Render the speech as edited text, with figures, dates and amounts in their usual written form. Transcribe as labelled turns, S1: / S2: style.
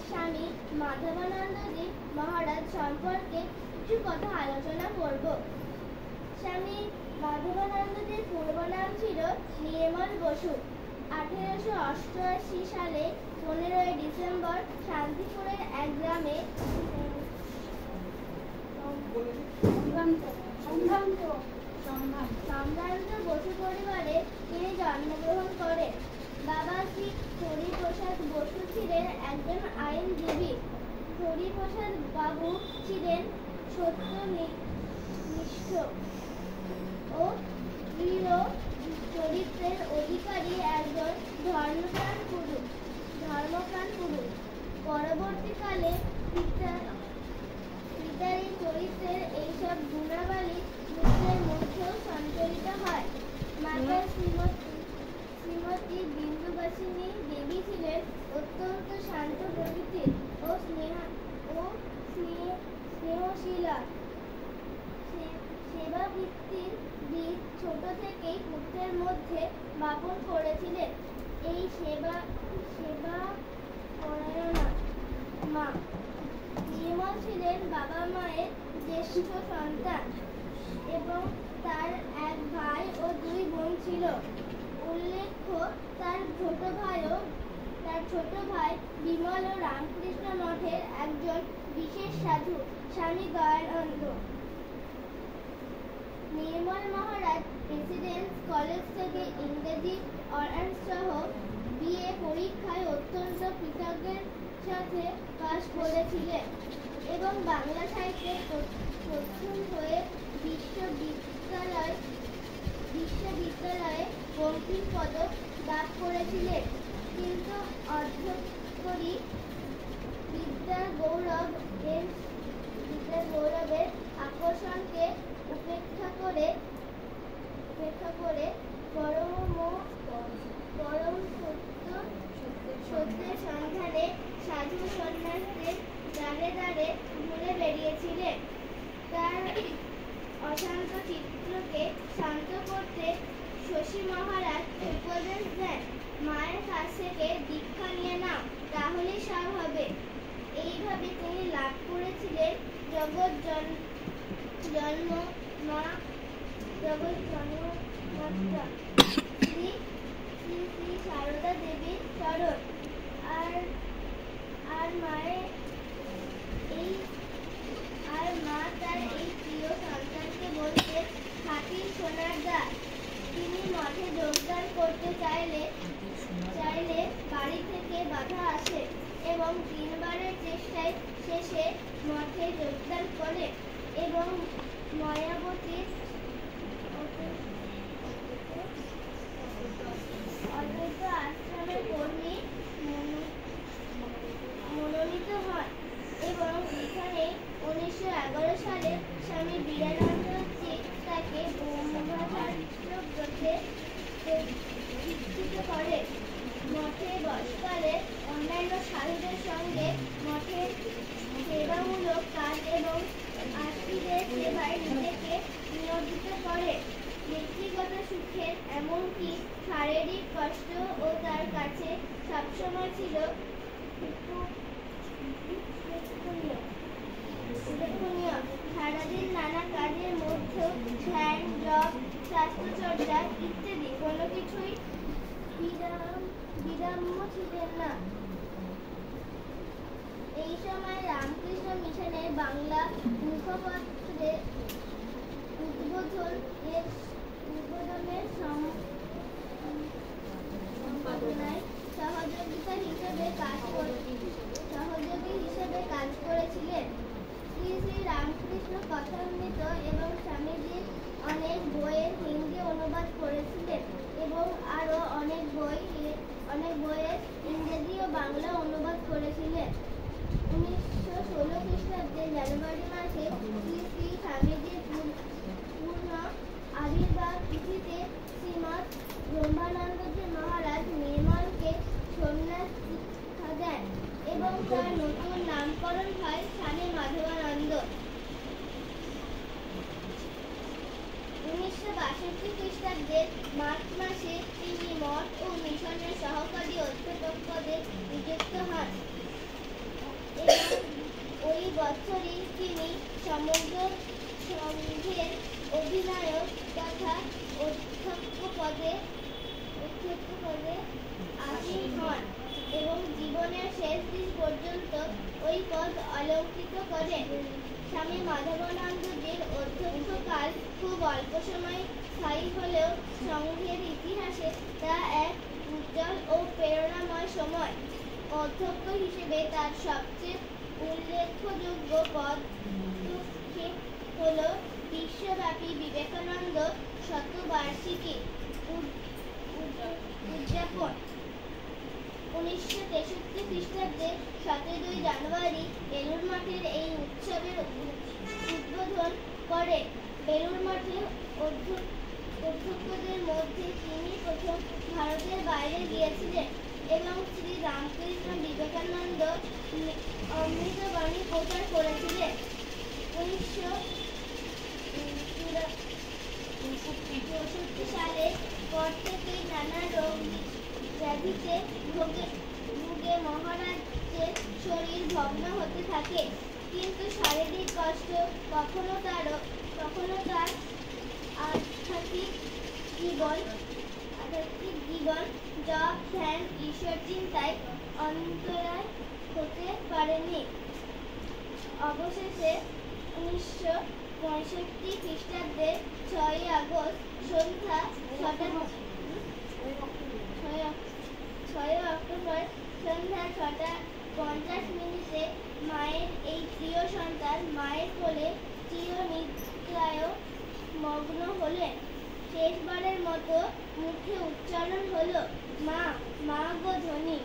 S1: স্বামী মাধবানন্দজি মহারাজ সম্পর্কে কিছু কথা আলোচনা করব। স্বামী মাধবানন্দজির পূর্ব নাম ছিল নির্মল বসু। 1888 সালে 15 ডিসেম্বর শান্তিপুরের এক গ্রামে সম্ভ্রান্ত বসু পরিবারে তিনি জন্মগ্রহণ করেন। বাবা শ্রী হরিপ্রসাদ বসু ছিলেন একজন আইনজীবী। হরিপ্রসাদ বাবু ছিলেন সত্যনিষ্ঠ ও দৃঢ় চরিত্রের অধিকারী একজন ধর্মপ্রাণ পুরুষ। পরবর্তীকালে পিতার এই চরিত্রের এইসব গুণাবলী পুত্রের মধ্যেও সঞ্চারিত হয়। মাতা শ্রীমতী বিন্দুবাসিনী দেবী ছিলেন অত্যন্ত শান্ত প্রকৃতির ও স্নেহশীলা। সেবাবৃত্তির বীজ ছোট থেকেই পুত্রের মধ্যে বপন করেছিলেন। এই সেবা পরায়ণা মা নির্মল ছিলেন বাবা মায়ের জ্যেষ্ঠ সন্তান এবং তার এক ভাই ও 2 বোন ছিল। উল্লেখ্য, তার ছোট ভাই বিমল ও রামকৃষ্ণ মঠের একজন বিশেষ সাধু স্বামী দয়ানন্দ। নির্মল মহারাজ প্রেসিডেন্টস কলেজ থেকে ইংরেজি অনার্স সহ বিএ পরীক্ষায় অত্যন্ত কৃতজ্ঞের সাথে পাশ করেছিলেন এবং বাংলা সাহিত্যে প্রথম হয়ে বিশ্ববিদ্যালয়ে বঙ্কিম পদক লাভ করেছিলেন। কিন্তু অধ্যক্ষরি বিদ্যার গৌরবের আকর্ষণকে উপেক্ষা করে পরম সত্যের সন্ধানে সাধু সন্ন্যাসীদের দ্বারে দ্বারে ঘুরে বেরিয়েছিলেন। তার অশান্ত চিত্তকে শান্ত করতে শশী মহারাজ উপদেশ দেন, মায়ের কাছ থেকে দীক্ষা নিয়ে নাও, তাহলেই সব হবে। এইভাবে তিনি লাভ করেছিলেন জগৎ জন্মমাত্রা শ্রী শ্রী সারদা দেবীর চরণ। মা তার এই প্রিয় সন্তানকে বলতে, খাঁটি সোনার দাস। তিনি মঠে যোগদান করতে চাইলে বাড়ি থেকে বাধা আসে এবং 3 বারের চেষ্টায় শেষে মঠে যোগদান করে এবং মায়াবতীর অদ্বৈত আশ্রমের কর্মী মনোনীত হন এবং এখানে 1911 সালে স্বামী বিবেকানন্দজি তাকে ব্রহ্মচার্য ব্রতে দীক্ষিত করেন। মঠে বসকালে অন্যান্য সাধুদের সঙ্গে মঠের সেবামূলক কাজ এবং আত্মীয়দের সেবায় নিজেকে নিয়োজিত করে। ব্যক্তিগত সুখের এমনকি শারীরিক কষ্ট ও তার কাছে সবসময় ছিল উল্লেখনীয়। সারাদিন নানা কাজের মধ্যেও ধ্যান, জপ, স্বাস্থ্যচর্চা ইত্যাদি কোনো কিছুই বিরাম্য ছিলেন না। এই সময় রামকৃষ্ণ মিশনের বাংলা মুখপত্রের উদ্বোধনের সম্পাদনায় সহযোগী হিসেবে কাজ করেছিলেন। শ্রী শ্রী রামকৃষ্ণ কথামৃত এবং স্বামীজির অনেক বইয়ের হিন্দি অনুবাদ করেছিলেন এবং আরো অনেক বইয়ের ইংরেজি ও বাংলা অনুবাদ করেছিলেন। 1916 খ্রিস্টাব্দে জানুয়ারি মাসে শ্রী শ্রী স্বামীজির পূর্ণ আবির্ভাব তিথিতে শ্রীমৎ ব্রহ্মানন্দজি মহারাজ নির্মলকে সন্ন্যাস দীক্ষা দেন এবং তার নতুন নামকরণ হয় স্বামী মাধবানন্দ। 1962 খ্রিস্টাব্দের মার্চ মাসে তিনি মঠ ও মিশনের সহকারী অধ্যাপক পদে নিযুক্ত হন। বছরই তিনি সমগ্র সংঘের অধিনায়ক তথা অধ্যক্ষ পদে আসীন হন এবং জীবনের শেষ দিন পর্যন্ত ওই পদ অলঙ্কৃত করেন। স্বামী মাধবানন্দজির অধ্যক্ষকাল খুব অল্প সময় স্থায়ী হলেও সংঘের ইতিহাসে তা এক উজ্জ্বল ও প্রেরণাময় সময়। অধ্যক্ষ হিসেবে তার সবচেয়ে উল্লেখযোগ্য পদক্ষেপ হল বিশ্বব্যাপী বিবেকানন্দ শতবার্ষিকী উদযাপন। 1963 খ্রিস্টাব্দে 17 জানুয়ারি বেলুড় মাঠের এই উৎসবের উদ্বোধন করে। বেলুড় মাঠে অধ্যক্ষদের মধ্যে তিনি প্রথম ভারতের বাইরে গিয়েছিলেন এবং শ্রী রামকৃষ্ণ বিবেকানন্দ অমৃতবাণী প্রচার করেছিলেন। 1964 সালের পর থেকেই নানা রোগ ব্যাধিতে ভুগে মহারাজের শরীর ভগ্ন হতে থাকে, কিন্তু শারীরিক কষ্ট কখনো তার আধ্যাত্মিক জীবন জপ ধ্যান ঈশ্বর চিন্তায় অন্তরায় হতে পারেনি। অবশেষে 1965 খ্রিস্টাব্দের 6 আগস্ট সন্ধ্যা 6 অক্টোবর সন্ধ্যা 6:50 মায়ের এই প্রিয় সন্তান মায়ের কোলে চিরনিদ্রায় মগ্ন হলেন। শেষবারের মতো মুখে উচ্চারণ হলো, মা, মা গো ধনী।